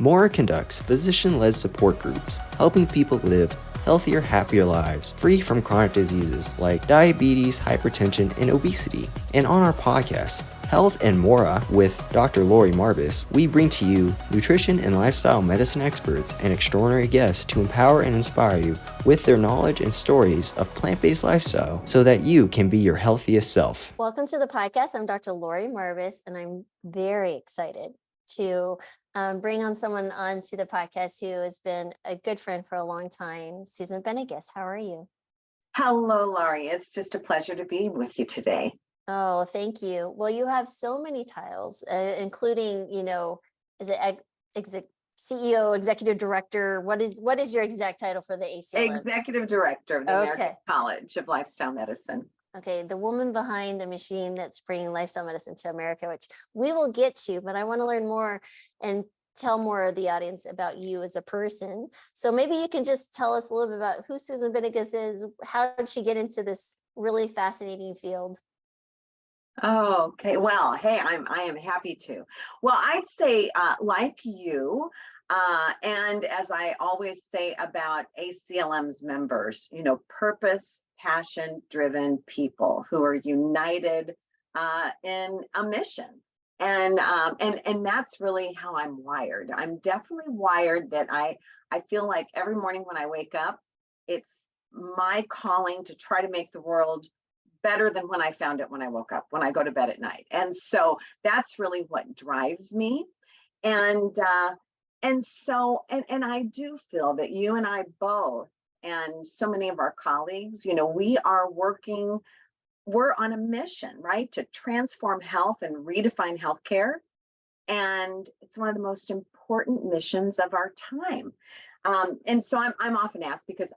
Mora conducts physician-led support groups, helping people live healthier, happier lives, free from chronic diseases like diabetes, hypertension, and obesity. And on our podcast, Health and Mora with Dr. Lori Marbus, we bring to you nutrition and lifestyle medicine experts and extraordinary guests to empower and inspire you with their knowledge and stories of plant-based lifestyle so that you can be your healthiest self. Welcome to the podcast. I'm Dr. Lori Marbus, and I'm very excited to bring on someone onto the podcast who has been a good friend for a long time, Susan Benigas. How are you? Hello, Laurie. It's just a pleasure to be with you today. Oh, thank you. Well, you have so many titles, including, is it CEO, executive director? What is your exact title for the ACLM? Executive Director of the American College of Lifestyle Medicine. Okay, the woman behind the machine that's bringing lifestyle medicine to America, which we will get to, but I want to learn more and tell more of the audience about you as a person. So maybe you can just tell us a little bit about who Susan Benigas is. How did she get into this really fascinating field? Oh, okay. Well, hey, I am happy to. Well, I'd say like you, and as I always say about ACLM's members, purpose, passion-driven people who are united in a mission. And that's really how I'm wired. I'm definitely wired that I feel like every morning when I wake up, it's my calling to try to make the world better than when I found it when I woke up, when I go to bed at night. And so that's really what drives me. And I do feel that you and I both, and so many of our colleagues, we're on a mission, right? To transform health and redefine healthcare. And it's one of the most important missions of our time. And so I'm often asked, because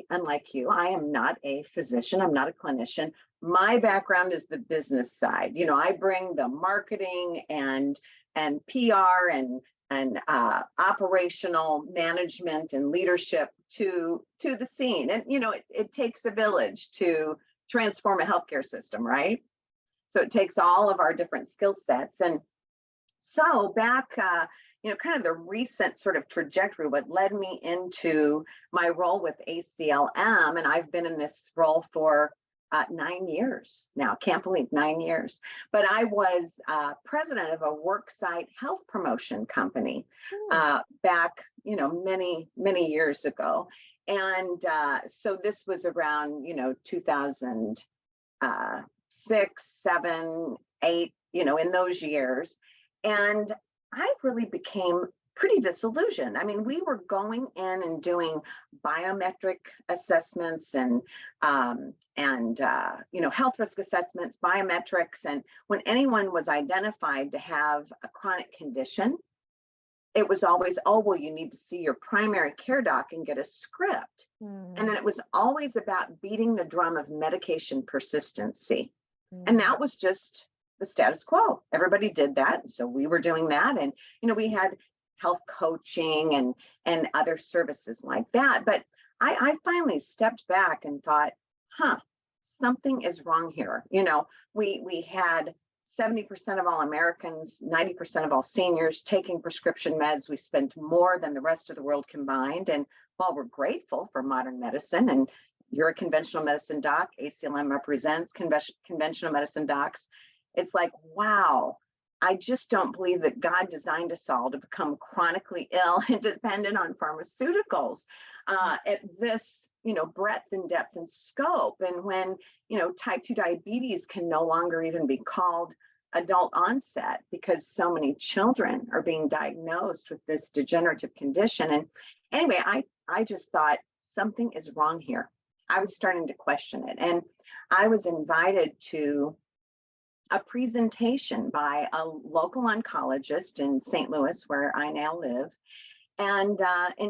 unlike you, I am not a physician, I'm not a clinician. My background is the business side. I bring the marketing and PR and operational management and leadership to the scene. And it takes a village to transform a healthcare system, right? So it takes all of our different skill sets. And so back, kind of the recent sort of trajectory, what led me into my role with ACLM, and I've been in this role for 9 years now. Can't believe 9 years. But I was president of a worksite health promotion company back, many, many years ago. And so this was around, 2006, 7, 8, in those years. And I really became pretty disillusioned. I mean, we were going in and doing biometric assessments and health risk assessments, biometrics. And when anyone was identified to have a chronic condition, it was always, oh, well, you need to see your primary care doc and get a script. And then it was always about beating the drum of medication persistency. And that was just the status quo. Everybody did that. So we were doing that. And, we had health coaching and other services like that. But I finally stepped back and thought, something is wrong here. We had 70% of all Americans, 90% of all seniors taking prescription meds. We spent more than the rest of the world combined. And while we're grateful for modern medicine, and you're a conventional medicine doc, ACLM represents conventional medicine docs, it's like, wow, I just don't believe that God designed us all to become chronically ill and dependent on pharmaceuticals at this, breadth and depth and scope. And when, type 2 diabetes can no longer even be called adult onset because so many children are being diagnosed with this degenerative condition. And anyway, I just thought something is wrong here. I was starting to question it. And I was invited to a presentation by a local oncologist in St. Louis, where I now live. And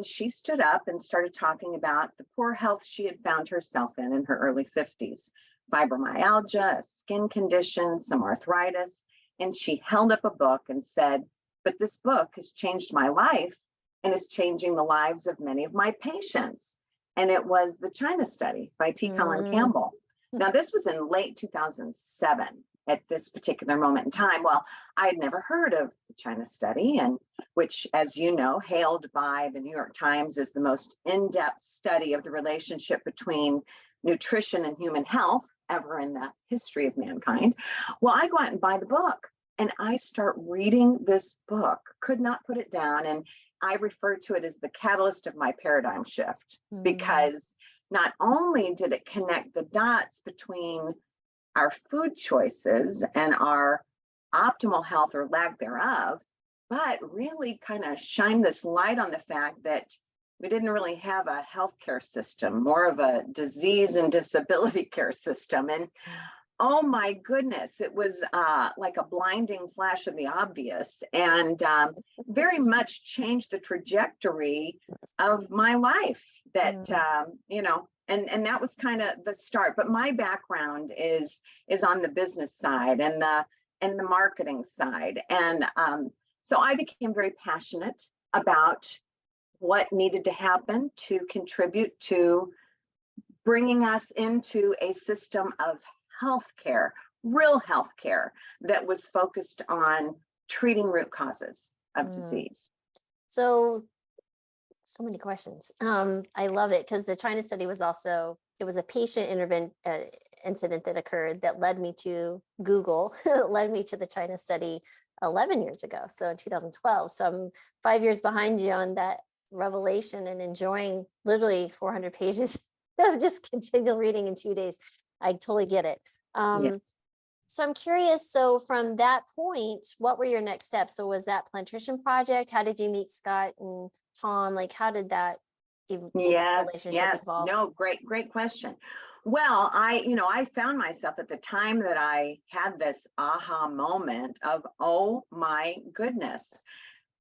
she stood up and started talking about the poor health she had found herself in her early 50s, fibromyalgia, a skin condition, some arthritis. And she held up a book and said, but this book has changed my life and is changing the lives of many of my patients. And it was the China study by T. Colin Campbell. Now, this was in late 2007. at this particular moment in time. Well, I had never heard of the China study, and which, as you know, hailed by the New York Times as the most in-depth study of the relationship between nutrition and human health ever in the history of mankind. Well, I go out and buy the book, and I start reading this book, could not put it down. And I refer to it as the catalyst of my paradigm shift, because not only did it connect the dots between our food choices and our optimal health or lack thereof, but really kind of shine this light on the fact that we didn't really have a healthcare system, more of a disease and disability care system. And oh my goodness, it was like a blinding flash of the obvious, and very much changed the trajectory of my life. That you know, and that was kind of the start. But my background is on the business side and the marketing side, and so I became very passionate about what needed to happen to contribute to bringing us into a system of healthcare, real healthcare that was focused on treating root causes of disease. So many questions. I love it, because the China study was also, it was a patient incident that occurred that led me to Google, led me to the China study 11 years ago. So in 2012, so I'm 5 years behind you on that revelation, and enjoying literally 400 pages of just continual reading in 2 days. I totally get it. So I'm curious, so from that point, what were your next steps? So was that Plantrition project? How did you meet Scott and Tom? Like, how did that relationship evolve? No, great question. Well, I found myself at the time that I had this aha moment of, oh my goodness,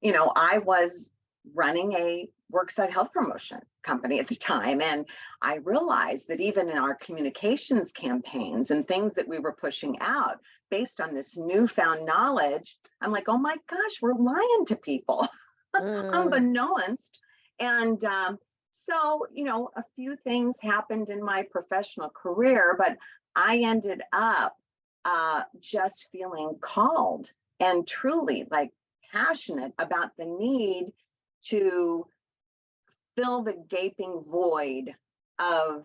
I was running a worksite health promotion company at the time. And I realized that even in our communications campaigns and things that we were pushing out based on this newfound knowledge, I'm like, oh my gosh, we're lying to people unbeknownst. And so, a few things happened in my professional career, but I ended up just feeling called and truly like passionate about the need to fill the gaping void of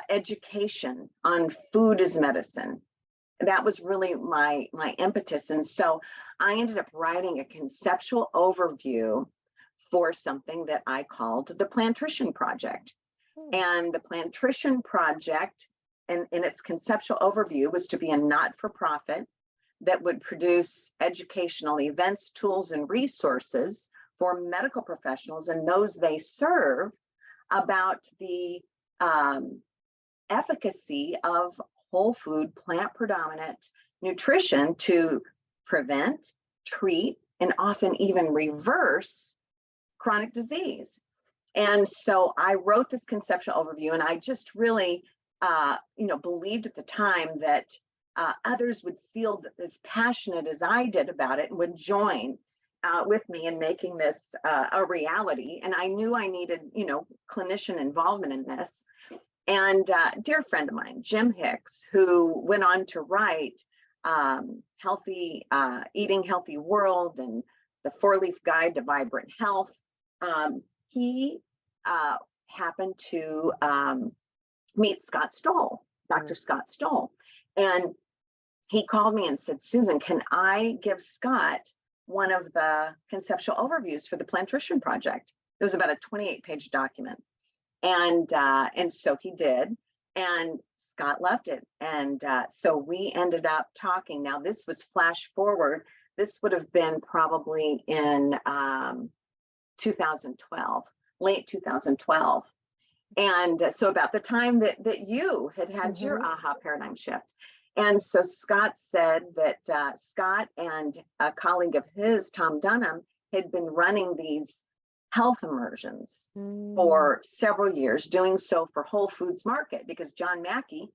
education on food as medicine. That was really my impetus. And so I ended up writing a conceptual overview for something that I called the Plantrition Project. And the Plantrition Project, in its conceptual overview, was to be a not-for-profit that would produce educational events, tools, and resources for medical professionals and those they serve about the efficacy of whole food, plant predominant nutrition to prevent, treat, and often even reverse chronic disease. And so I wrote this conceptual overview, and I just really, believed at the time that others would feel as passionate as I did about it and would join with me in making this a reality. And I knew I needed, clinician involvement in this. And a dear friend of mine, Jim Hicks, who went on to write Healthy Eating Healthy World and the 4-Leaf Guide to Vibrant Health, he happened to meet Scott Stoll, Dr. Scott Stoll. And he called me and said, Susan, can I give Scott one of the conceptual overviews for the Plantrition Project? It was about a 28-page document. And so he did, and Scott loved it. And so we ended up talking. Now, this was flash forward. This would have been probably in 2012, late 2012. And so about the time that you had your aha paradigm shift. And so Scott said that Scott and a colleague of his, Tom Dunham, had been running these health immersions for several years, doing so for Whole Foods Market, because John Mackey,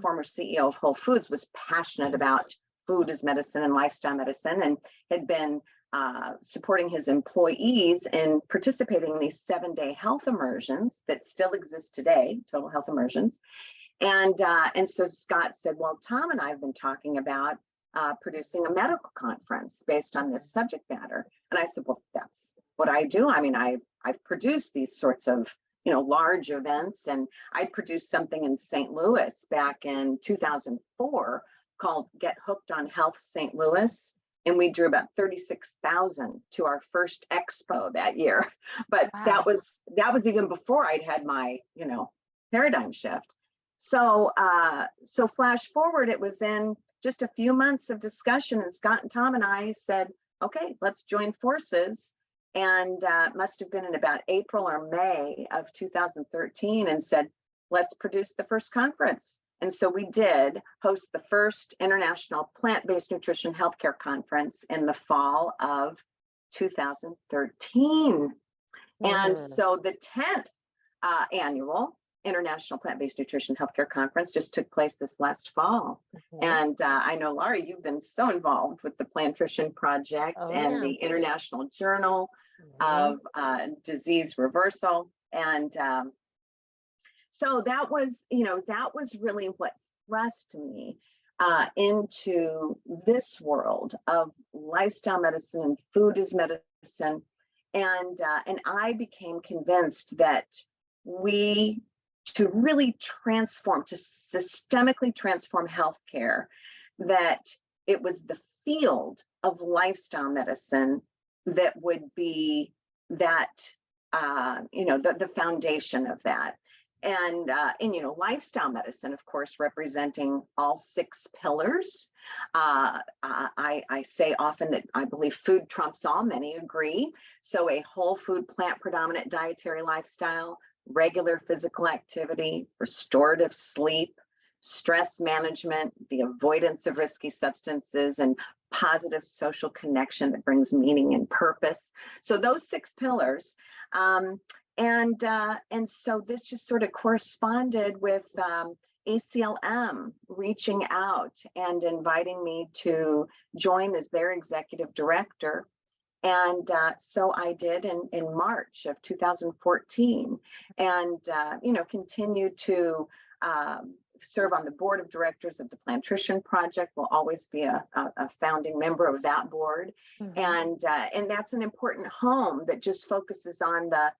former CEO of Whole Foods, was passionate about food as medicine and lifestyle medicine, and had been supporting his employees in participating in these 7-day health immersions that still exist today, total health immersions. And so Scott said, well, Tom and I have been talking about producing a medical conference based on this subject matter. And I said, well, that's what I do. I mean, I've produced these sorts of, large events, and I produced something in St. Louis back in 2004 called Get Hooked on Health St. Louis. And we drew about 36,000 to our first expo that year. But Wow. that was even before I'd had my, paradigm shift. So flash forward, it was in just a few months of discussion, and Scott and Tom and I said, okay, let's join forces. And it must have been in about April or May of 2013, and said, let's produce the first conference. And so we did host the first International Plant-Based Nutrition Healthcare Conference in the fall of 2013. And so the 10th annual International Plant-Based Nutrition Healthcare Conference just took place this last fall. And I know, Laurie, you've been so involved with the Plantrition Project and the International Journal of Disease Reversal. And so that was really what thrust me into this world of lifestyle medicine and food as medicine. And I became convinced that to really transform, to systemically transform healthcare, that it was the field of lifestyle medicine that would be that, the foundation of that. And lifestyle medicine, of course, representing all 6 pillars. I say often that I believe food trumps all, many agree. So a whole food, plant predominant dietary lifestyle, regular physical activity, restorative sleep, stress management, the avoidance of risky substances, and positive social connection that brings meaning and purpose. So those 6 pillars. And so this just sort of corresponded with ACLM reaching out and inviting me to join as their executive director. And so I did in March of 2014, and continue to serve on the board of directors of the Plantrition Project. Will always be a founding member of that board. And that's an important home that just focuses on the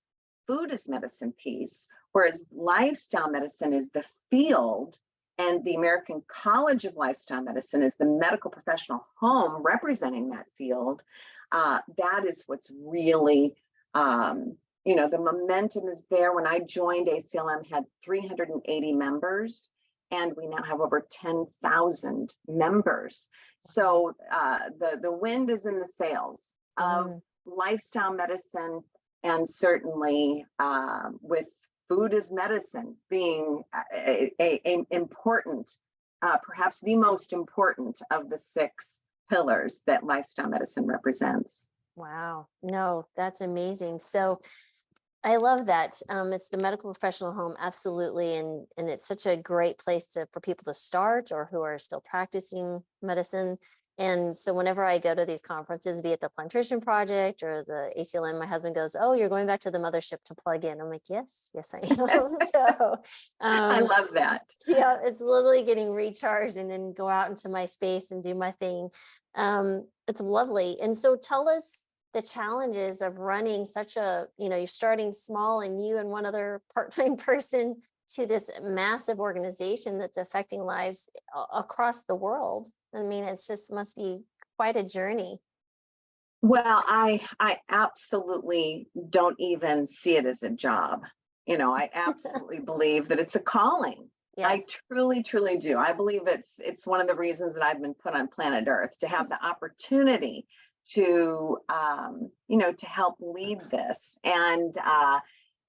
food as medicine piece, whereas lifestyle medicine is the field, and the American College of Lifestyle Medicine is the medical professional home representing that field. That is what's really, the momentum is there. When I joined, ACLM had 380 members, and we now have over 10,000 members. So the wind is in the sails of lifestyle medicine, and certainly with food as medicine being a important, perhaps the most important of the 6 pillars that lifestyle medicine represents. Wow. No, that's amazing. So I love that. It's the medical professional home. Absolutely. And it's such a great place for people to start, or who are still practicing medicine. And so whenever I go to these conferences, be it the Plantrition Project or the ACLM, my husband goes, "Oh, you're going back to the mothership to plug in." I'm like, yes, I am. So I love that. Yeah, it's literally getting recharged and then go out into my space and do my thing. It's lovely. And so tell us the challenges of running such a, you're starting small, and you and one other part-time person, to this massive organization that's affecting lives across the world. I mean, it's just must be quite a journey. Well, I absolutely don't even see it as a job. I absolutely believe that it's a calling. Yes. I truly, truly do. I believe it's one of the reasons that I've been put on planet Earth, to have the opportunity to, to help lead this. And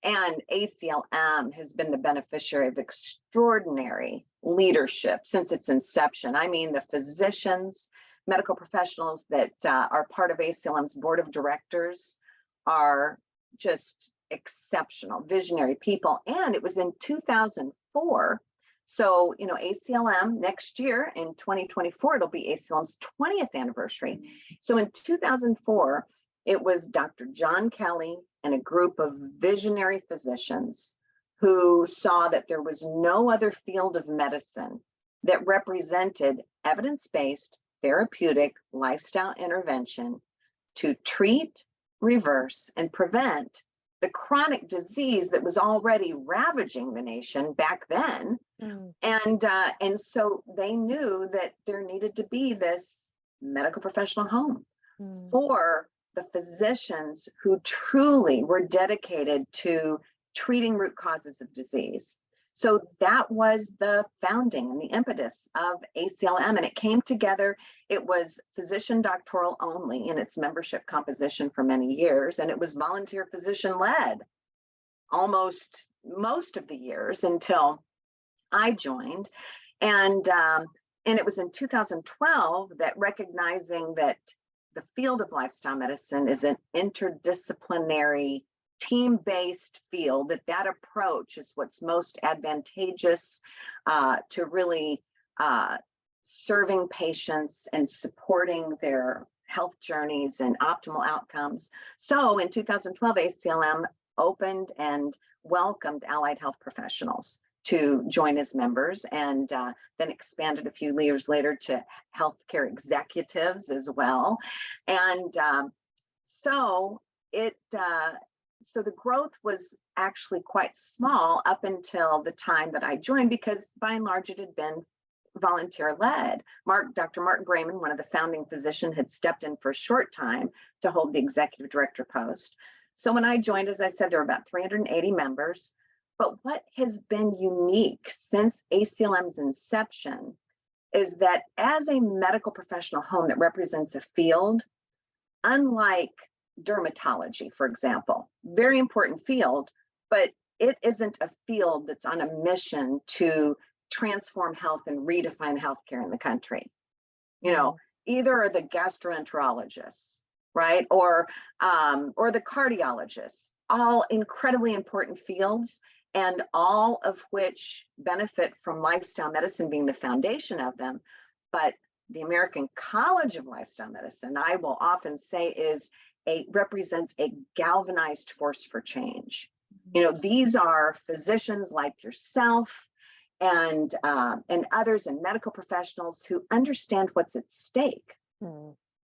ACLM has been the beneficiary of extraordinary leadership since its inception. I mean, the physicians, medical professionals that are part of ACLM's board of directors are just exceptional, visionary people. And it was in 2004. So, ACLM next year in 2024, it'll be ACLM's 20th anniversary. So in 2004, it was Dr. John Kelly and a group of visionary physicians who saw that there was no other field of medicine that represented evidence-based therapeutic lifestyle intervention to treat, reverse, and prevent the chronic disease that was already ravaging the nation back then. And so they knew that there needed to be this medical professional home for the physicians who truly were dedicated to treating root causes of disease. So that was the founding and the impetus of ACLM, and it came together. It was physician doctoral only in its membership composition for many years, and it was volunteer physician led almost most of the years until I joined. And it was in 2012 that, recognizing that the field of lifestyle medicine is an interdisciplinary, team-based field, that approach is what's most advantageous to really serving patients and supporting their health journeys and optimal outcomes. So in 2012, ACLM opened and welcomed allied health professionals to join as members, and then expanded a few years later to healthcare executives as well. And so the growth was actually quite small up until the time that I joined, because by and large it had been volunteer led. Dr. Mark Grayman, one of the founding physicians, had stepped in for a short time to hold the executive director post. So when I joined, as I said, there were about 380 members. But what has been unique since ACLM's inception is that as a medical professional home that represents a field, unlike dermatology, for example, very important field, but it isn't a field that's on a mission to transform health and redefine healthcare in the country. You know, either are the gastroenterologists, right, or the cardiologists, all incredibly important fields, and all of which benefit from lifestyle medicine being the foundation of them. But the American College of Lifestyle Medicine, I will often say, represents a galvanized force for change. You know, these are physicians like yourself and others, and medical professionals who understand what's at stake.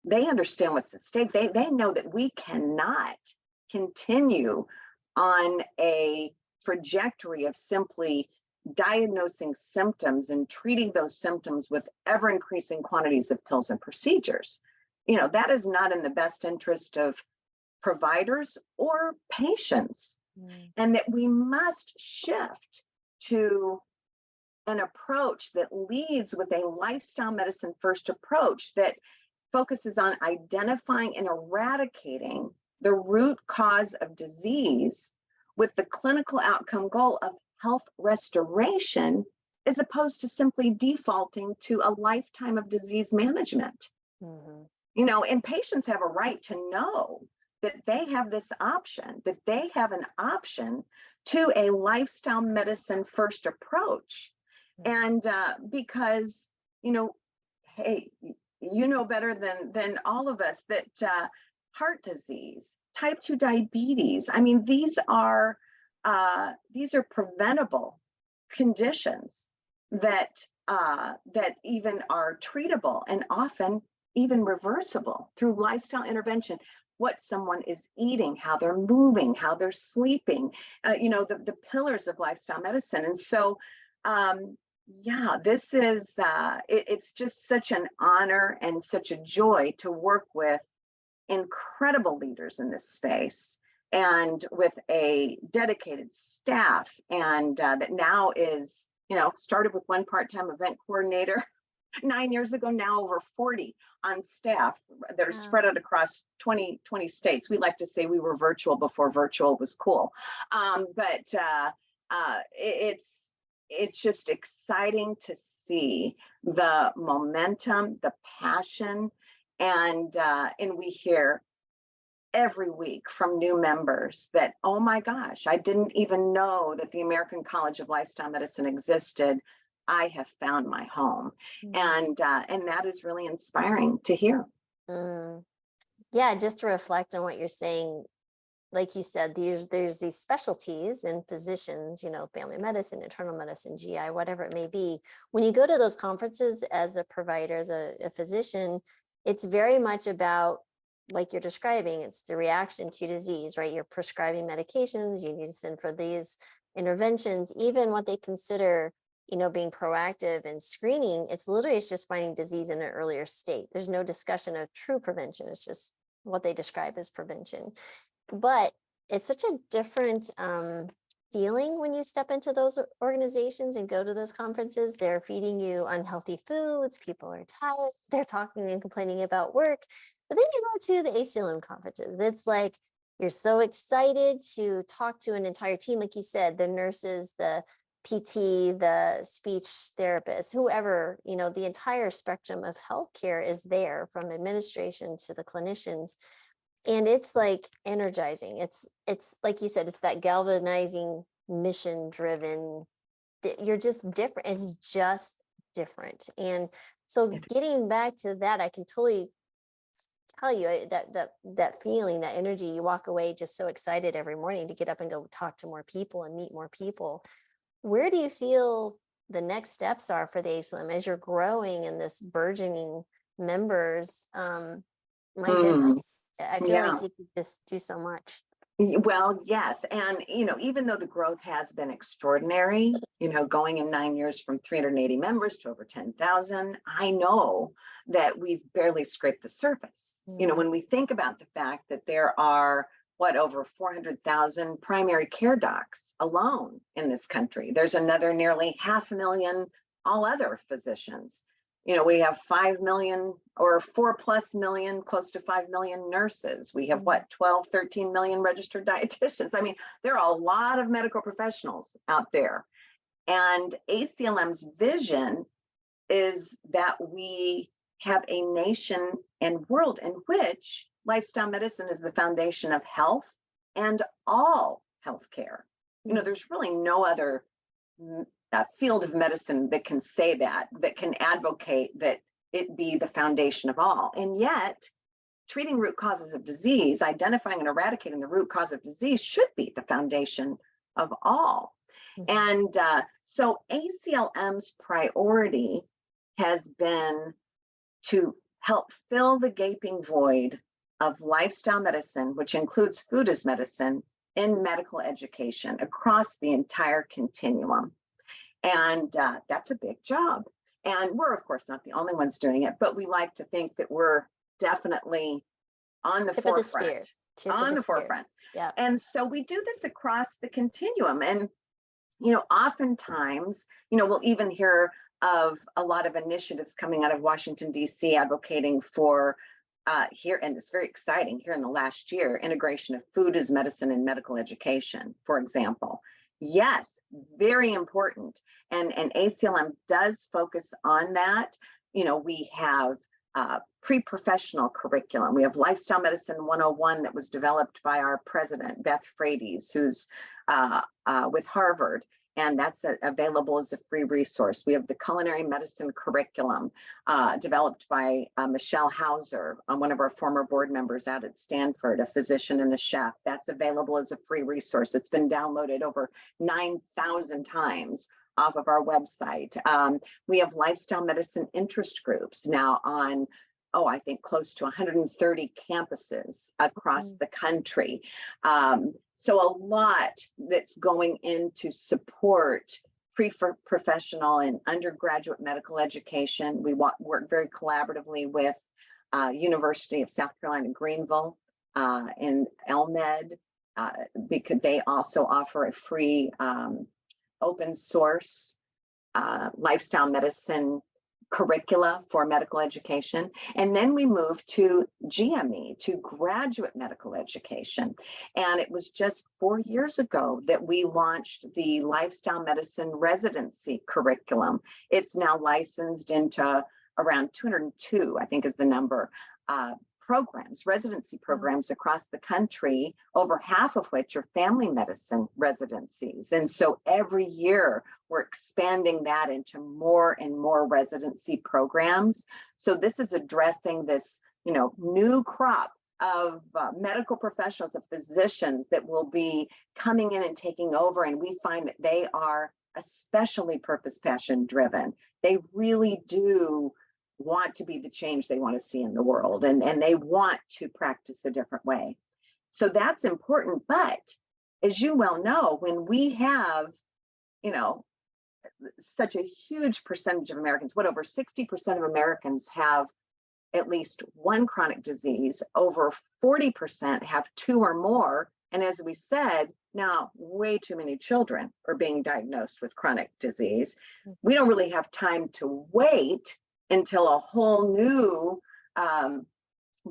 They understand what's at stake. They know that we cannot continue on a trajectory of simply diagnosing symptoms and treating those symptoms with ever increasing quantities of pills and procedures. You know, that is not in the best interest of providers or patients, and that we must shift to an approach that leads with a lifestyle medicine first approach that focuses on identifying and eradicating the root cause of disease with the clinical outcome goal of health restoration, as opposed to simply defaulting to a lifetime of disease management. You know, and patients have a right to know that they have this option, that they have an option to a lifestyle medicine first approach. And because, you know, hey, you know better than all of us that heart disease, type 2 diabetes, I mean, these are preventable conditions that even are treatable and often even reversible through lifestyle intervention. What someone is eating, how they're moving, how they're sleeping, you know, the pillars of lifestyle medicine. And so, yeah, this is, it's just such an honor and such a joy to work with incredible leaders in this space, and with a dedicated staff, and that now is, you know, started with one part-time event coordinator 9 years ago, now over 40 on staff that are spread out across 20 states. We like to say we were virtual before virtual was cool. But it's just exciting to see the momentum, the passion, and we hear every week from new members that, oh my gosh, I didn't even know that the American College of Lifestyle Medicine existed. I have found my home. And that is really inspiring to hear. Yeah, just to reflect on what you're saying, like you said, there's these specialties in physicians, family medicine, internal medicine, GI, whatever it may be. When you go to those conferences as a provider, as a physician, it's very much about, like you're describing, it's the reaction to disease, right? You're prescribing medications, you need to send for these interventions, even what they consider, being proactive and screening. It's just finding disease in an earlier state. There's no discussion of true prevention. It's just what they describe as prevention. But it's such a different feeling when you step into those organizations and go to those conferences. They're feeding you unhealthy foods. People are tired. They're talking and complaining about work. But then you go to the ACLM conferences. It's like you're so excited to talk to an entire team. Like you said, the nurses, the PT, the speech therapist, whoever, the entire spectrum of healthcare is there, from administration to the clinicians. And it's like energizing. It's like you said, it's that galvanizing, mission driven, you're just different. It's just different. And so getting back to that, I can totally tell you that feeling, that energy, you walk away just so excited every morning to get up and go talk to more people and meet more people. Where do you feel the next steps are for the ACLM as you're growing in this burgeoning members? My goodness. I feel like you could just do so much. Well, yes. And, even though the growth has been extraordinary, going in 9 years from 380 members to over 10,000, I know that we've barely scraped the surface. When we think about the fact that there are, over 400,000 primary care docs alone in this country, there's another nearly 500,000 all other physicians. We have 5 million or 4+ million, close to 5 million nurses. We have 12, 13 million registered dietitians. I mean, there are a lot of medical professionals out there. And ACLM's vision is that we have a nation and world in which lifestyle medicine is the foundation of health and all healthcare. There's really no other field of medicine that can say that can advocate that it be the foundation of all. And yet, treating root causes of disease, identifying and eradicating the root cause of disease should be the foundation of all. And so ACLM's priority has been to help fill the gaping void of lifestyle medicine, which includes food as medicine, in medical education across the entire continuum. And that's a big job. And we're, of course, not the only ones doing it, but we like to think that we're definitely on the forefront. On the forefront. Yeah. And so we do this across the continuum. And, oftentimes, we'll even hear of a lot of initiatives coming out of Washington, D.C. advocating for here, and it's very exciting here in the last year, integration of food as medicine in medical education, for example. Yes, very important. And ACLM does focus on that. We have pre-professional curriculum. We have Lifestyle Medicine 101 that was developed by our president, Beth Frades, who's with Harvard. And that's available as a free resource. We have the culinary medicine curriculum developed by Michelle Hauser, one of our former board members out at Stanford, a physician and a chef. That's available as a free resource. It's been downloaded over 9,000 times off of our website. We have lifestyle medicine interest groups now on, I think close to 130 campuses across the country. So a lot that's going in to support pre-professional and undergraduate medical education. We work very collaboratively with University of South Carolina, Greenville, and ELMED, because they also offer a free open source lifestyle medicine curricula for medical education. And then we moved to GME, to graduate medical education. And it was just 4 years ago that we launched the lifestyle medicine residency curriculum. It's now licensed into around 202, I think is the number, programs, residency programs across the country, over half of which are family medicine residencies. And so every year we're expanding that into more and more residency programs. So this is addressing this, new crop medical professionals, of physicians that will be coming in and taking over. And we find that they are especially purpose, passion driven. They really do want to be the change they want to see in the world, and they want to practice a different way. So that's important. But as you well know, when we have, such a huge percentage of Americans, what, over 60% of Americans have at least one chronic disease, over 40% have two or more. And as we said, now way too many children are being diagnosed with chronic disease. We don't really have time to wait until a whole new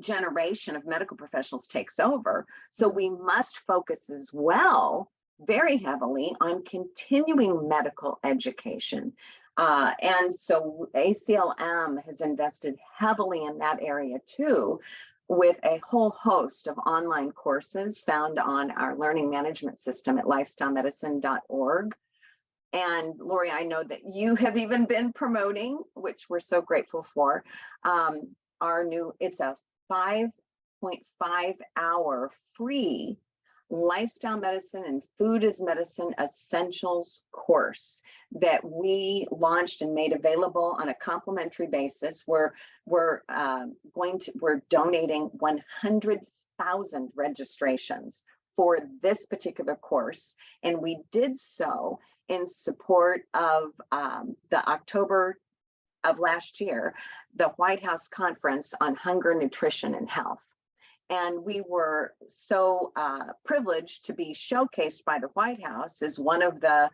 generation of medical professionals takes over. So we must focus as well very heavily on continuing medical education. And so ACLM has invested heavily in that area too, with a whole host of online courses found on our learning management system at lifestylemedicine.org. And Lori, I know that you have even been promoting, which we're so grateful for, our new, it's a 5.5 hour free lifestyle medicine and food as medicine essentials course that we launched and made available on a complimentary basis. We're donating 100,000 registrations for this particular course, and we did so in support of the October of last year, the White House Conference on Hunger, Nutrition, and Health. And we were so privileged to be showcased by the White House as one of the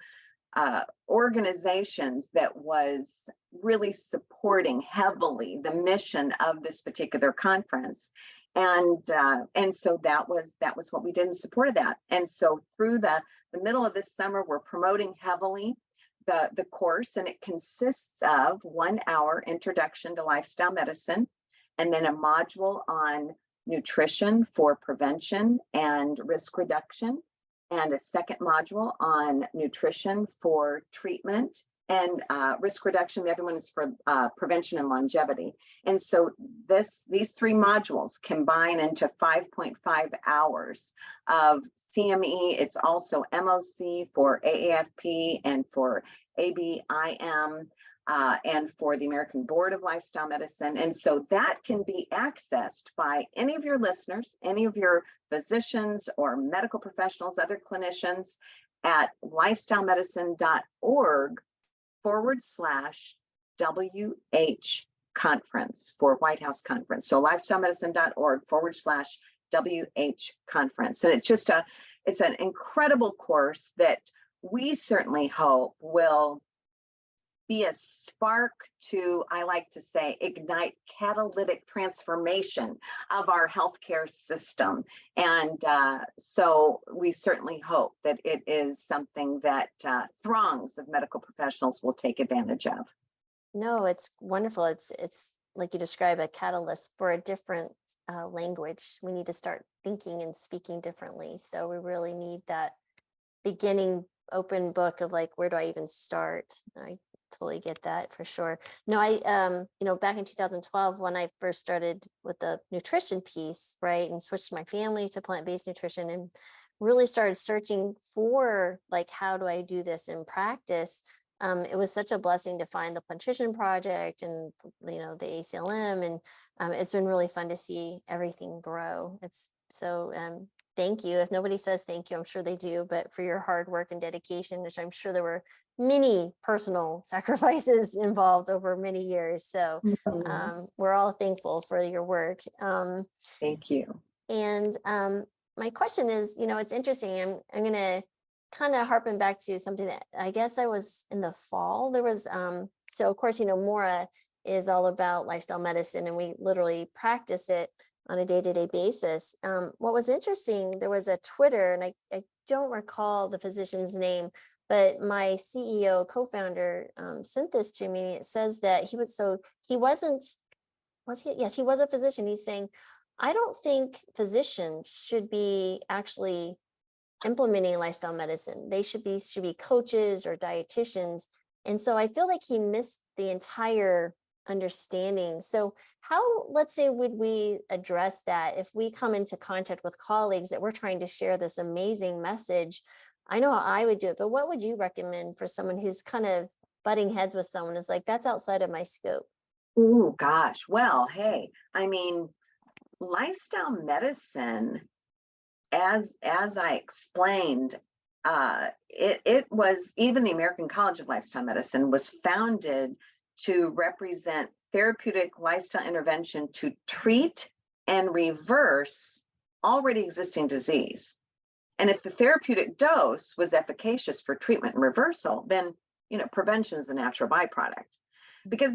organizations that was really supporting heavily the mission of this particular conference. And so that was what we did in support of that. And so through the middle of this summer, we're promoting heavily the course, and it consists of 1 hour introduction to lifestyle medicine, and then a module on nutrition for prevention and risk reduction, and a second module on nutrition for treatment and risk reduction. The other one is for prevention and longevity. And so these three modules combine into 5.5 hours of CME. It's also MOC for AAFP and for ABIM and for the American Board of Lifestyle Medicine. And so that can be accessed by any of your listeners, any of your physicians or medical professionals, other clinicians at lifestylemedicine.org/WH conference for White House conference. So lifestylemedicine.org/WH conference. And it's an incredible course that we certainly hope will be a spark to, I like to say, ignite catalytic transformation of our healthcare system. And so we certainly hope that it is something that throngs of medical professionals will take advantage of. No, it's wonderful. It's like you describe, a catalyst for a different language. We need to start thinking and speaking differently. So we really need that beginning open book of like, where do I even start? I totally get that for sure. No, I, back in 2012, when I first started with the nutrition piece, right, and switched my family to plant-based nutrition and really started searching for like, how do I do this in practice? It was such a blessing to find the Plant Nutrition Project and, the ACLM. And it's been really fun to see everything grow. It's so, thank you. If nobody says thank you, I'm sure they do, but for your hard work and dedication, which I'm sure there were many personal sacrifices involved over many years. So we're all thankful for your work. Thank you. And my question is, it's interesting. I'm going to kind of harpen back to something that I guess I was in the fall. There was, so of course, Mora is all about lifestyle medicine, and we literally practice it on a day-to-day basis. What was interesting, there was a Twitter, and I don't recall the physician's name, but my CEO co-founder sent this to me. It says that he was a physician. He's saying, I don't think physicians should be actually implementing lifestyle medicine. They should be coaches or dietitians. And so I feel like he missed the entire understanding. So how, let's say, would we address that if we come into contact with colleagues that we're trying to share this amazing message? I know how I would do it, but what would you recommend for someone who's kind of butting heads with someone is like, that's outside of my scope? Oh gosh. Well, hey, I mean, lifestyle medicine, as I explained, it was, even the American College of Lifestyle Medicine was founded to represent therapeutic lifestyle intervention to treat and reverse already existing disease. And if the therapeutic dose was efficacious for treatment and reversal, then prevention is a natural byproduct. Because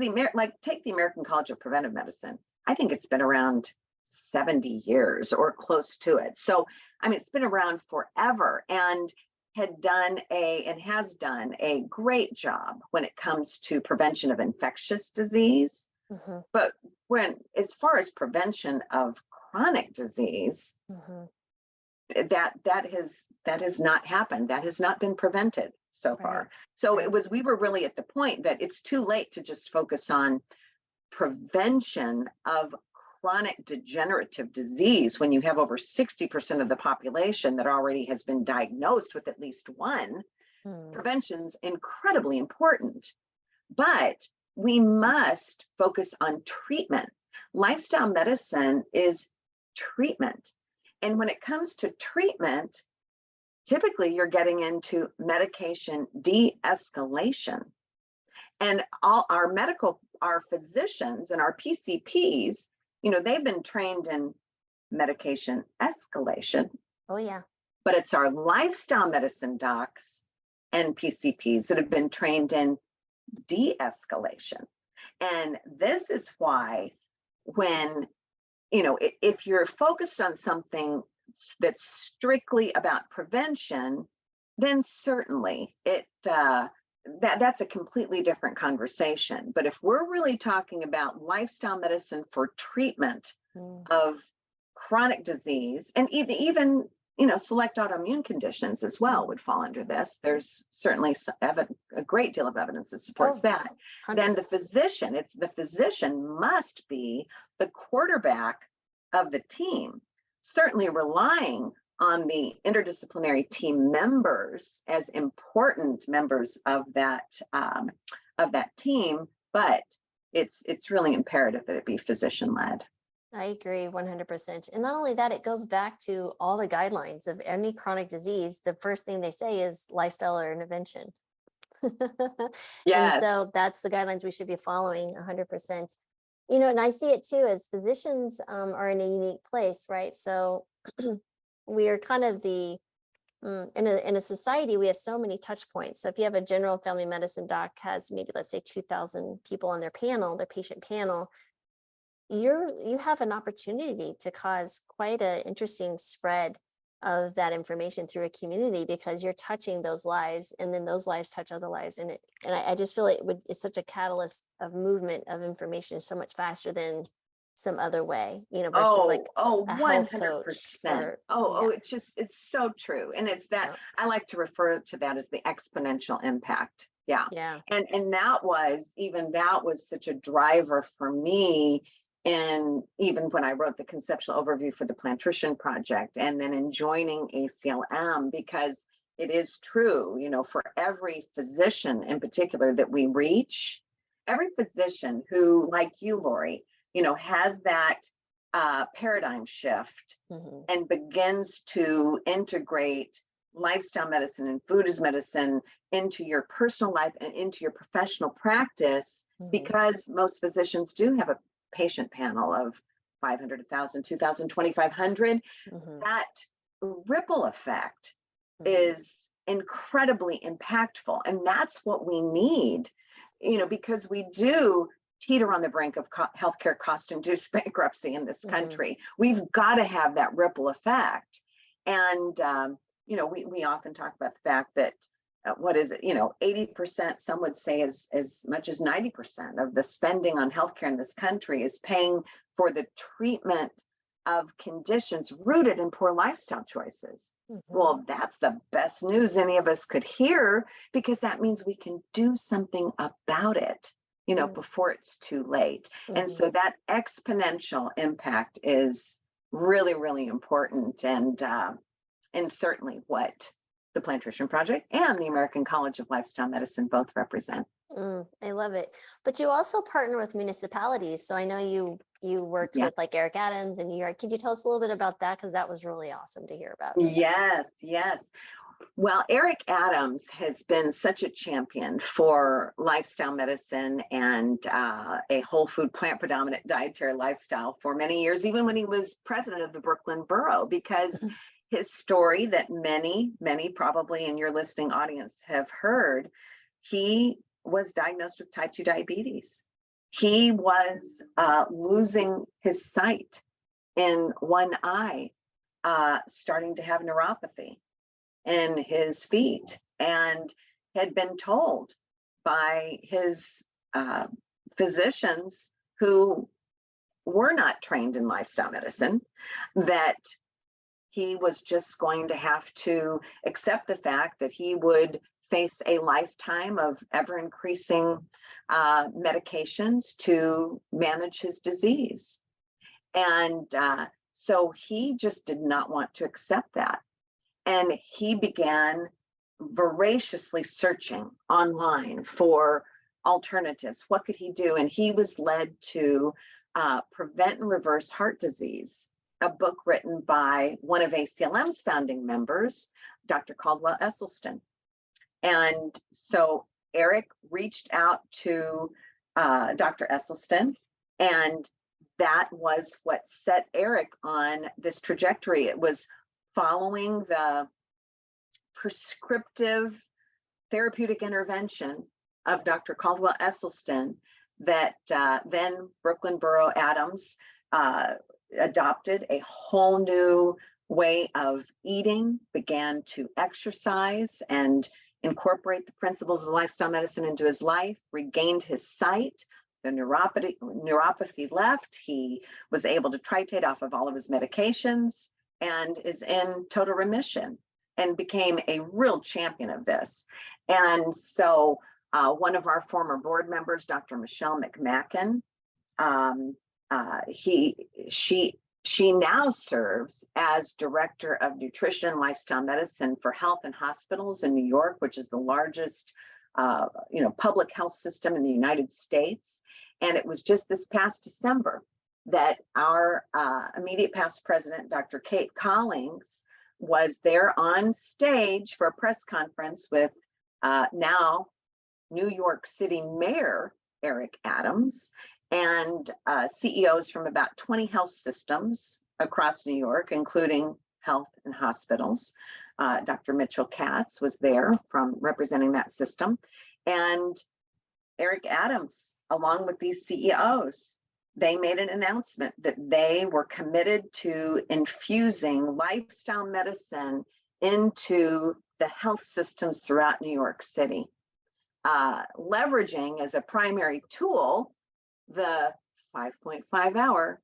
take the American College of Preventive Medicine. I think it's been around 70 years or close to it. So, I mean, it's been around forever and has done a great job when it comes to prevention of infectious disease. Mm-hmm. But as far as prevention of chronic disease, Mm-hmm. that has not happened. That has not been prevented so far. So we were really at the point that it's too late to just focus on prevention of chronic degenerative disease when you have over 60% of the population that already has been diagnosed with at least one. Prevention's incredibly important, but we must focus on treatment. Lifestyle medicine is treatment. And when it comes to treatment, typically you're getting into medication de-escalation. And all our physicians and our PCPs, they've been trained in medication escalation. Oh, yeah. But it's our lifestyle medicine docs and PCPs that have been trained in de-escalation. And this is why when, if you're focused on something that's strictly about prevention, then certainly that's a completely different conversation. But if we're really talking about lifestyle medicine for treatment of chronic disease, and even select autoimmune conditions as well would fall under this. There's certainly a great deal of evidence that supports that. 100%. Then the physician must be the quarterback of the team, certainly relying on the interdisciplinary team members as important members of that team, but it's really imperative that it be physician-led. I agree 100%. And not only that, it goes back to all the guidelines of any chronic disease. The first thing they say is lifestyle or intervention. Yes. And so that's the guidelines we should be following 100%. And I see it too, as physicians are in a unique place, right? So we are kind of in a society, we have so many touch points. So if you have a general family medicine doc has maybe, let's say 2,000 people on their patient panel, you have an opportunity to cause quite an interesting spread of that information through a community, because you're touching those lives, and then those lives touch other lives. And I just feel it's such a catalyst of movement of information so much faster than some other way, versus like a 100%. Health coach. It's so true. And it's that I like to refer to that as the exponential impact. Yeah. And that was such a driver for me. And even when I wrote the conceptual overview for the Plantrician Project, and then in joining ACLM, because it is true, for every physician in particular that we reach, every physician who, like you, Lori, has that paradigm shift and begins to integrate lifestyle medicine and food as medicine into your personal life and into your professional practice, because most physicians do have a patient panel of 500, 1,000, 2,000, 2,500, that ripple effect is incredibly impactful. And that's what we need, because we do teeter on the brink of healthcare cost-induced bankruptcy in this country. We've got to have that ripple effect. And, we often talk about the fact that 80%, some would say as much as 90% of the spending on healthcare in this country is paying for the treatment of conditions rooted in poor lifestyle choices. Well, that's the best news any of us could hear, because that means we can do something about it. before it's too late. And Mhm. so that exponential impact is really, really important, and certainly what the Plant Nutrition Project and the American College of Lifestyle Medicine both represent. I love it. But you also partner with municipalities. So I know you worked Yeah. with like Eric Adams in New York. Could you tell us a little bit about that? Because that was really awesome to hear about. Yes, yes. Well, Eric Adams has been such a champion for lifestyle medicine and a whole food, plant predominant dietary lifestyle for many years, even when he was president of the Brooklyn Borough, because his story that many, many probably in your listening audience have heard, he was diagnosed with type 2 diabetes. He was losing his sight in one eye, starting to have neuropathy in his feet, and had been told by his physicians who were not trained in lifestyle medicine that he was just going to have to accept the fact that he would face a lifetime of ever increasing medications to manage his disease. And so he just did not want to accept that. And he began voraciously searching online for alternatives. What could he do? And he was led to Prevent and Reverse Heart Disease, a book written by one of ACLM's founding members, Dr. Caldwell Esselstyn. And so Eric reached out to Dr. Esselstyn, and that was what set Eric on this trajectory. It was following the prescriptive therapeutic intervention of Dr. Caldwell Esselstyn that then Brooklyn Borough Adams adopted a whole new way of eating, began to exercise and incorporate the principles of lifestyle medicine into his life, regained his sight. The neuropathy left. He was able to titrate off of all of his medications and is in total remission, and became a real champion of this. And so one of our former board members, Dr. Michelle McMacken, she now serves as Director of Nutrition and Lifestyle Medicine for Health and Hospitals in New York, which is the largest public health system in the United States. And it was just this past December that our immediate past president, Dr. Kate Collings, was there on stage for a press conference with now New York City Mayor Eric Adams and CEOs from about 20 health systems across New York, including health and hospitals. Dr. Mitchell Katz was there from representing that system. And Eric Adams, along with these CEOs, they made an announcement that they were committed to infusing lifestyle medicine into the health systems throughout New York City, leveraging as a primary tool the 5.5 hour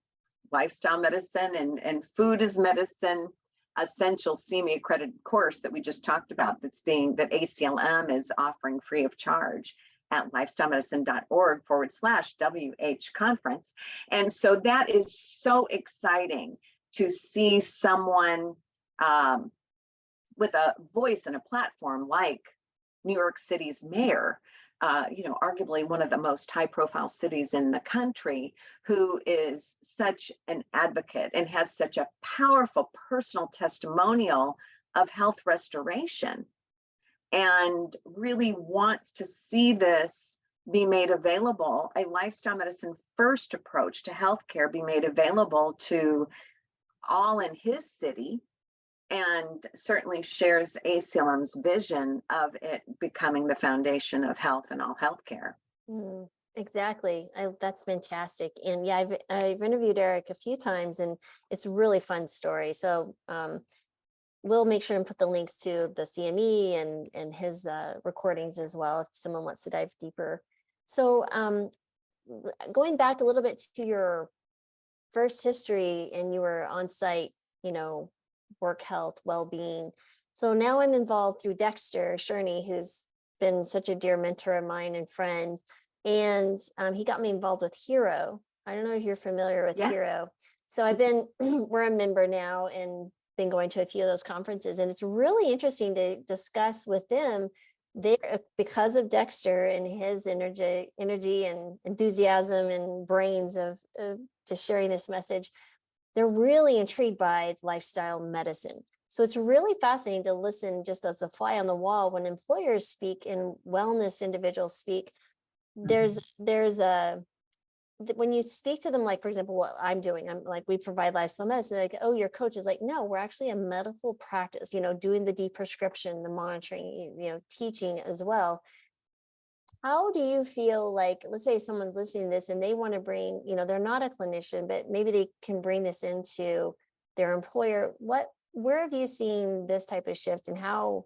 lifestyle medicine and food as medicine essential CME accredited course that we just talked about, that ACLM is offering free of charge at lifestylemedicine.org/WH conference. And so that is so exciting to see someone with a voice and a platform like New York City's mayor, arguably one of the most high profile cities in the country, who is such an advocate and has such a powerful personal testimonial of health restoration, and really wants to see this be made available, a lifestyle medicine first approach to healthcare be made available to all in his city, and certainly shares ACLM's vision of it becoming the foundation of health and all healthcare. Exactly. That's fantastic. And yeah, I've interviewed Eric a few times, and it's a really fun story. So we'll make sure and put the links to the CME and his recordings as well, if someone wants to dive deeper. So going back a little bit to your first history, and you were on site, work health, well-being. So now I'm involved through Dexter Sherney, who's been such a dear mentor of mine and friend. And he got me involved with Hero. I don't know if you're familiar with Yeah. Hero. So I've been, we're a member now and been going to a few of those conferences. And it's really interesting to discuss with them there because of Dexter and his energy and enthusiasm and brains of just sharing this message. They're really intrigued by lifestyle medicine. So it's really fascinating to listen just as a fly on the wall when employers speak and wellness individuals speak. There's a when you speak to them, like, for example, what I'm doing, I'm like, we provide lifestyle medicine, like, oh, your coach is like, no, we're actually a medical practice, doing the deprescription, the monitoring, teaching as well. How do you feel like, let's say someone's listening to this and they want to bring, they're not a clinician, but maybe they can bring this into their employer. Where have you seen this type of shift, and how,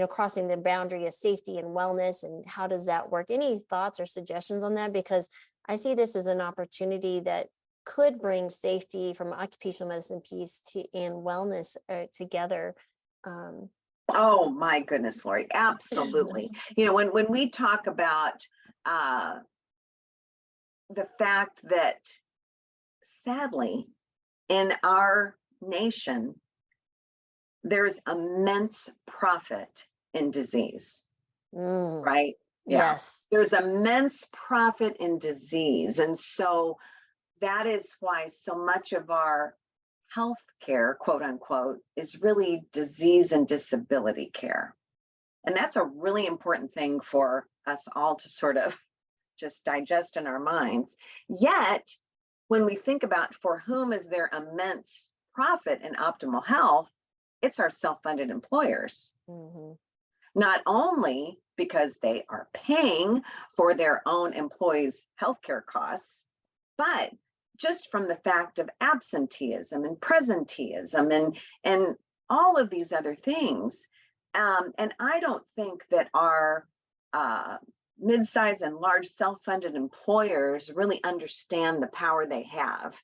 crossing the boundary of safety and wellness, and how does that work? Any thoughts or suggestions on that? Because I see this as an opportunity that could bring safety from occupational medicine piece and wellness together. Oh my goodness, Lori, absolutely. When we talk about the fact that sadly in our nation, there's immense profit in disease, right? Yeah. Yes. There's immense profit in disease. And so that is why so much of our health care, quote unquote, is really disease and disability care. And that's a really important thing for us all to sort of just digest in our minds. Yet, when we think about for whom is there immense profit in optimal health, it's our self-funded employers. Not only because they are paying for their own employees' healthcare costs, but just from the fact of absenteeism and presenteeism and all of these other things. And I don't think that our mid-size and large self-funded employers really understand the power they have,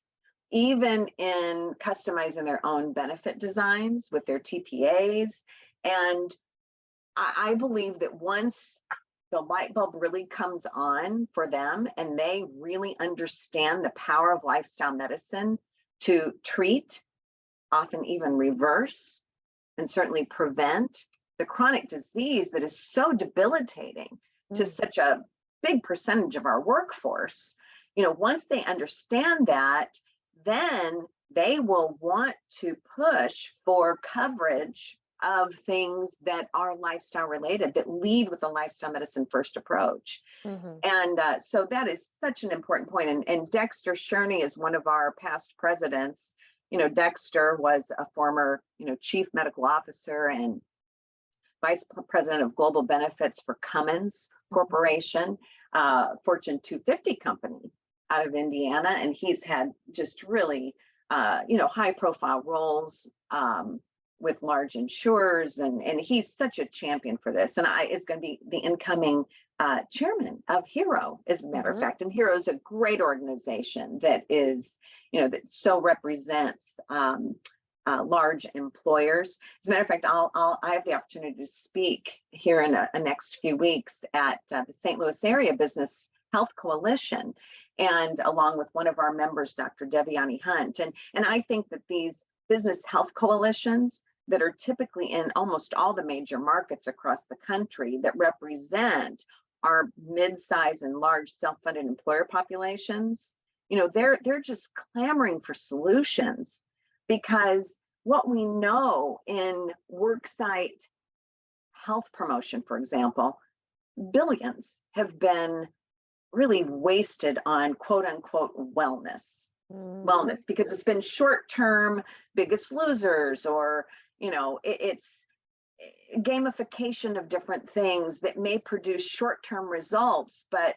even in customizing their own benefit designs with their TPAs. And I believe that once the light bulb really comes on for them and they really understand the power of lifestyle medicine to treat, often even reverse, and certainly prevent the chronic disease that is so debilitating to such a big percentage of our workforce, once they understand that, then they will want to push for coverage of things that are lifestyle related, that lead with a lifestyle medicine first approach. And so that is such an important point. And Dexter Sherney is one of our past presidents. Dexter was a former, chief medical officer and vice president of global benefits for Cummins Corporation, Fortune 250 company out of Indiana. And he's had just really, high profile roles with large insurers, and he's such a champion for this, and is going to be the incoming chairman of Hero, as a matter of fact. And Hero is a great organization that is, that so represents large employers. As a matter of fact, I have the opportunity to speak here in the next few weeks at the St. Louis Area Business Health Coalition, and along with one of our members, Dr. Deviani Hunt. And I think that these business health coalitions that are typically in almost all the major markets across the country that represent our mid-size and large self-funded employer populations, they're just clamoring for solutions, because what we know in worksite health promotion, for example, billions have been really wasted on quote unquote wellness, because it's been short-term Biggest Losers, or it's gamification of different things that may produce short-term results. But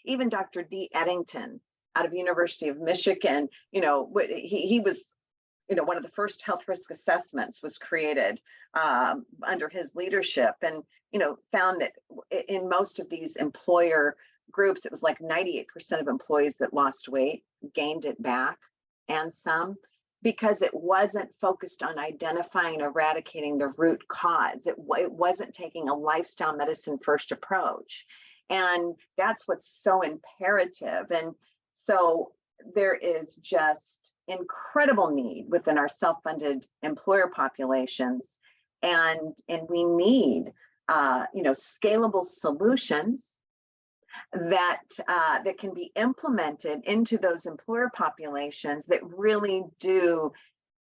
even Dr. D. Eddington out of University of Michigan, he was, one of the first health risk assessments was created under his leadership, and found that in most of these employer groups, it was like 98% of employees that lost weight gained it back, and some, because it wasn't focused on identifying and eradicating the root cause. It wasn't taking a lifestyle medicine first approach. And that's what's so imperative. And so there is just incredible need within our self-funded employer populations. And we need, scalable solutions that that can be implemented into those employer populations that really do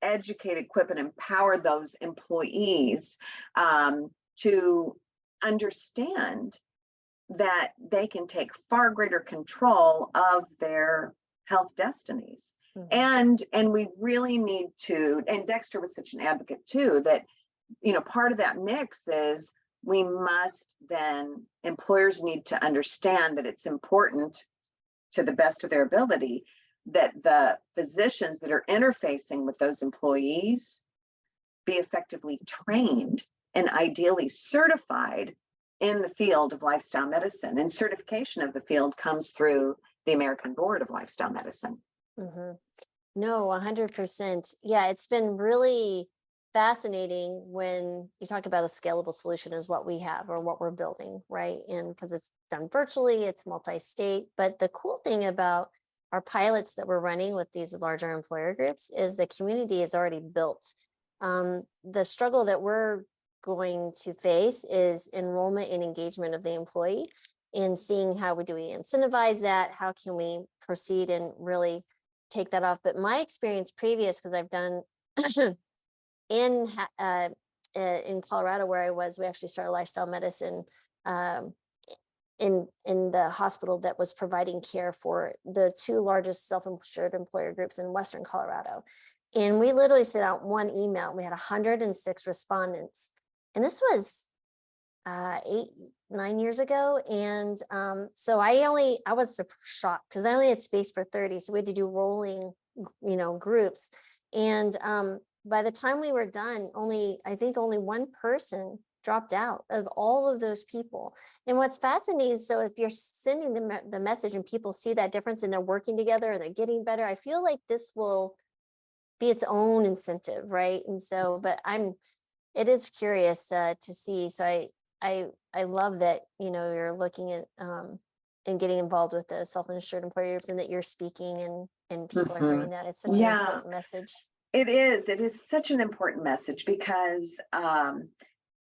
educate, equip, and empower those employees to understand that they can take far greater control of their health destinies. And we really need to, and Dexter was such an advocate too, that, part of that mix is we must then, employers need to understand that it's important, to the best of their ability, that the physicians that are interfacing with those employees be effectively trained and ideally certified in the field of lifestyle medicine. And certification of the field comes through the American Board of Lifestyle Medicine. No, 100%. Yeah, it's been really fascinating when you talk about a scalable solution is what we have or what we're building, right? And because it's done virtually, it's multi-state. But the cool thing about our pilots that we're running with these larger employer groups is the community is already built. The struggle that we're going to face is enrollment and engagement of the employee, and seeing how we incentivize that, how can we proceed and really take that off. But my experience previous, because I've done in Colorado where I was, we actually started lifestyle medicine in the hospital that was providing care for the two largest self-insured employer groups in Western Colorado. And we literally sent out one email. We had 106 respondents. And this was 8-9 years ago. And so I was shocked because I only had space for 30. So we had to do rolling, groups. And by the time we were done, I think only one person dropped out of all of those people. And what's fascinating is, so if you're sending the message and people see that difference and they're working together and they're getting better, I feel like this will be its own incentive, right? And so, but it is curious to see. So I love that, you're looking at and getting involved with the self-insured employer groups, and that you're speaking and people are hearing that. It's such an important message. It is such an important message because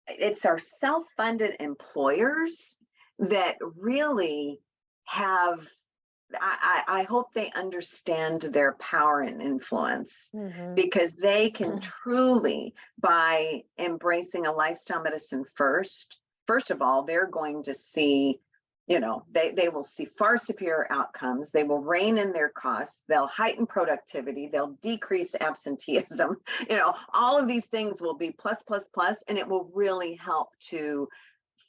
it's our self-funded employers that really have, I hope they understand their power and influence, because they can truly, by embracing a lifestyle medicine first of all, they're going to see, they will see far superior outcomes. They will rein in their costs. They'll heighten productivity. They'll decrease absenteeism. All of these things will be plus, and it will really help to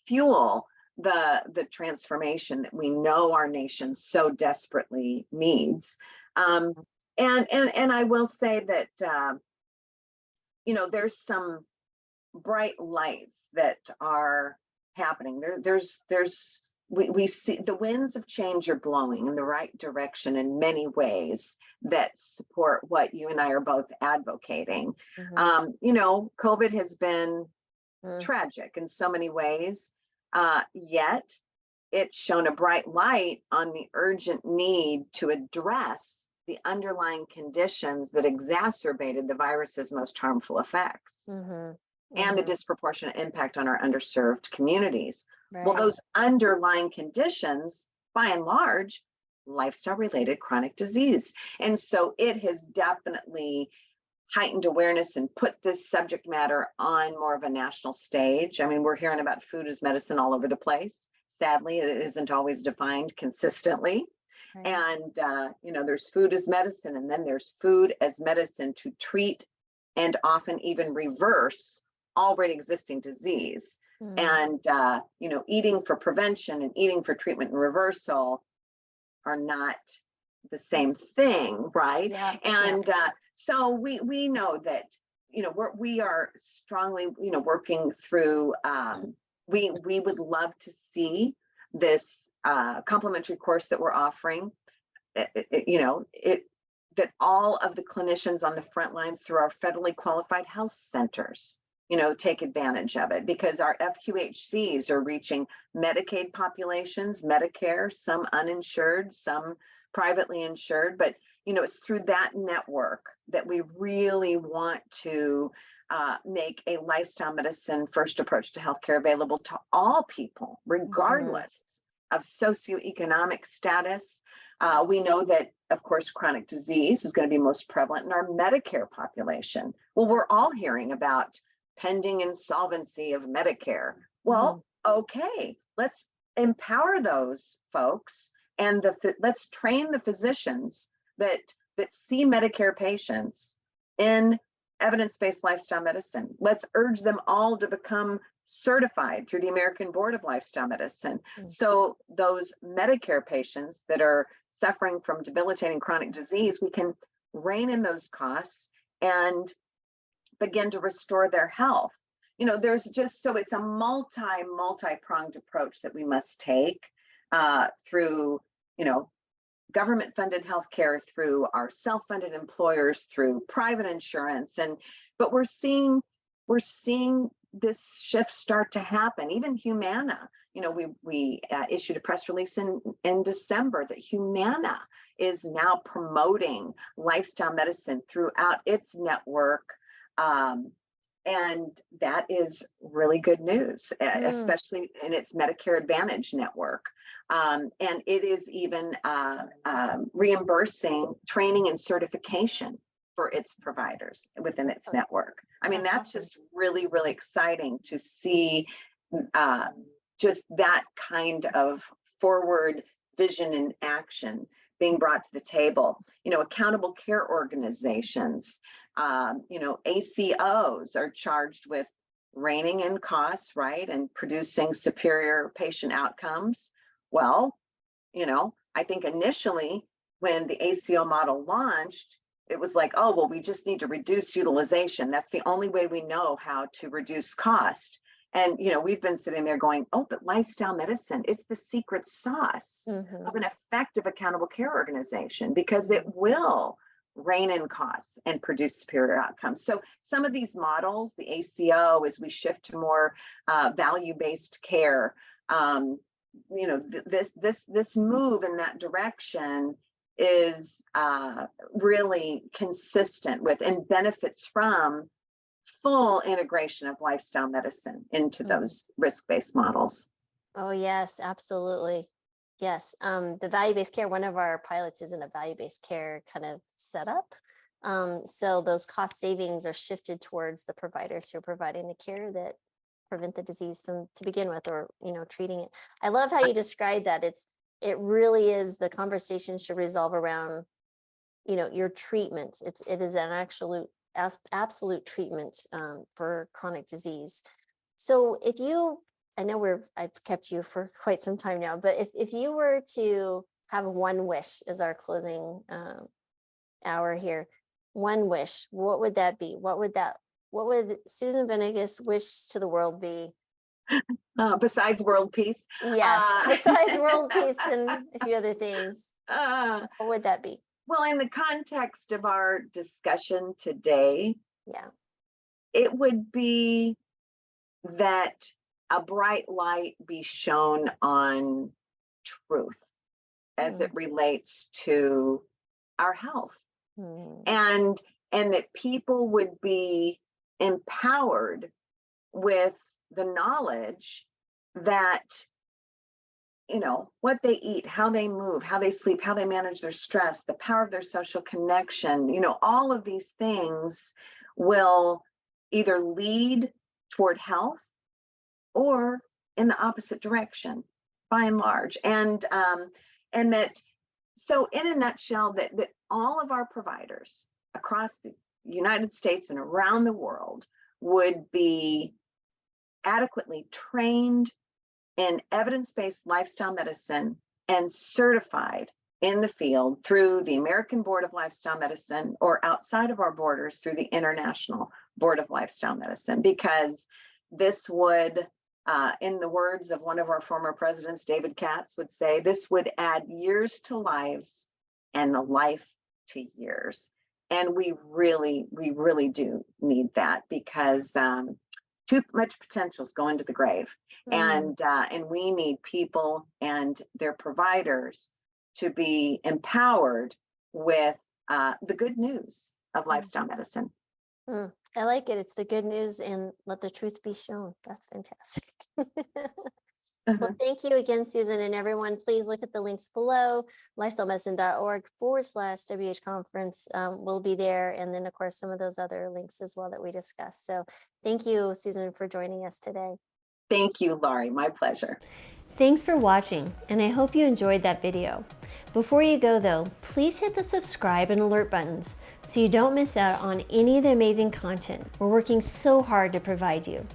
fuel the transformation that we know our nation so desperately needs. And I will say that, there's some bright lights that are happening. We see the winds of change are blowing in the right direction in many ways that support what you and I are both advocating. COVID has been tragic in so many ways, yet it's shown a bright light on the urgent need to address the underlying conditions that exacerbated the virus's most harmful effects. And the disproportionate impact on our underserved communities. Right. Well, those underlying conditions, by and large, lifestyle-related chronic disease. And so it has definitely heightened awareness and put this subject matter on more of a national stage. I mean, we're hearing about food as medicine all over the place. Sadly, it isn't always defined consistently. Right. And, there's food as medicine, and then there's food as medicine to treat and often even reverse already existing disease. And, eating for prevention and eating for treatment and reversal are not the same thing, right? Yeah. And so we know that, we are strongly, working through, we would love to see this complimentary course that we're offering, that all of the clinicians on the front lines through our federally qualified health centers take advantage of it, because our FQHCs are reaching Medicaid populations, Medicare, some uninsured, some privately insured, but it's through that network that we really want to make a lifestyle medicine first approach to healthcare available to all people, regardless of socioeconomic status. We know that, of course, chronic disease is going to be most prevalent in our Medicare population. Well, we're all hearing about pending insolvency of Medicare. Well, okay, let's empower those folks, and let's train the physicians that see Medicare patients in evidence-based lifestyle medicine. Let's urge them all to become certified through the American Board of Lifestyle Medicine. So those Medicare patients that are suffering from debilitating chronic disease, we can rein in those costs and begin to restore their health. There's just, so it's a multi-pronged approach that we must take through, government-funded healthcare, through our self-funded employers, through private insurance, but we're seeing this shift start to happen. Even Humana, we issued a press release in December that Humana is now promoting lifestyle medicine throughout its network. And that is really good news, especially in its Medicare Advantage network. And it is even reimbursing training and certification for its providers within its network. I mean, that's just really, really exciting to see just that kind of forward vision and action being brought to the table. Accountable care organizations, ACOs are charged with reining in costs, right, and producing superior patient outcomes. Well, I think initially when the ACO model launched, it was like, oh, well, we just need to reduce utilization. That's the only way we know how to reduce cost. And, we've been sitting there going, oh, but lifestyle medicine, it's the secret sauce of an effective accountable care organization, because it will rein in costs and produce superior outcomes. So some of these models, the ACO, as we shift to more value-based care, this move in that direction is really consistent with and benefits from full integration of lifestyle medicine into those risk-based models. Oh, yes, absolutely. Yes. The value-based care, one of our pilots is in a value-based care kind of setup. So those cost savings are shifted towards the providers who are providing the care that prevent the disease to begin with, or, treating it. I love how you describe that. It really is, the conversation should resolve around, your treatment. It is an absolute treatment for chronic disease. So I know I've kept you for quite some time now, but if you were to have one wish as our closing hour here, one wish, what would that be? What would Susan Benigas wish to the world be? Besides world peace? Yes, besides world peace and a few other things. What would that be? Well, in the context of our discussion today, it would be that a bright light be shown on truth as it relates to our health, and that people would be empowered with the knowledge that what they eat, how they move, how they sleep, how they manage their stress, the power of their social connection, all of these things will either lead toward health or in the opposite direction, by and large. And that, so in a nutshell, that all of our providers across the United States and around the world would be adequately trained in evidence-based lifestyle medicine and certified in the field through the American Board of Lifestyle Medicine, or outside of our borders through the International Board of Lifestyle Medicine, because this would, in the words of one of our former presidents, David Katz, would say, this would add years to lives and a life to years. And we really do need that, because too much potentials going to the grave. And we need people and their providers to be empowered with the good news of lifestyle medicine. I like it. It's the good news and let the truth be shown. That's fantastic. Well, thank you again, Susan, and everyone. Please look at the links below. lifestylemedicine.org/WH conference will be there. And then, of course, some of those other links as well that we discussed. So thank you, Susan, for joining us today. Thank you, Laurie. My pleasure. Thanks for watching, and I hope you enjoyed that video. Before you go though, please hit the subscribe and alert buttons so you don't miss out on any of the amazing content we're working so hard to provide you.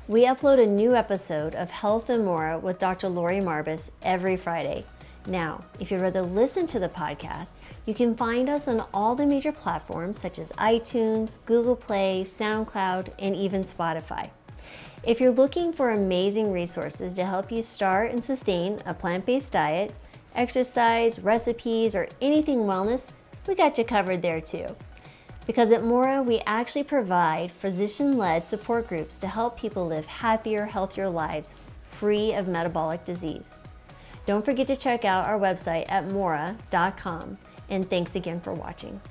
We upload a new episode of Health and More with Dr. Lori Marbas every Friday. Now, if you'd rather listen to the podcast, you can find us on all the major platforms such as iTunes, Google Play, SoundCloud, and even Spotify. If you're looking for amazing resources to help you start and sustain a plant-based diet, exercise, recipes, or anything wellness, we got you covered there too. Because at Mora, we actually provide physician-led support groups to help people live happier, healthier lives free of metabolic disease. Don't forget to check out our website at mora.com, and thanks again for watching.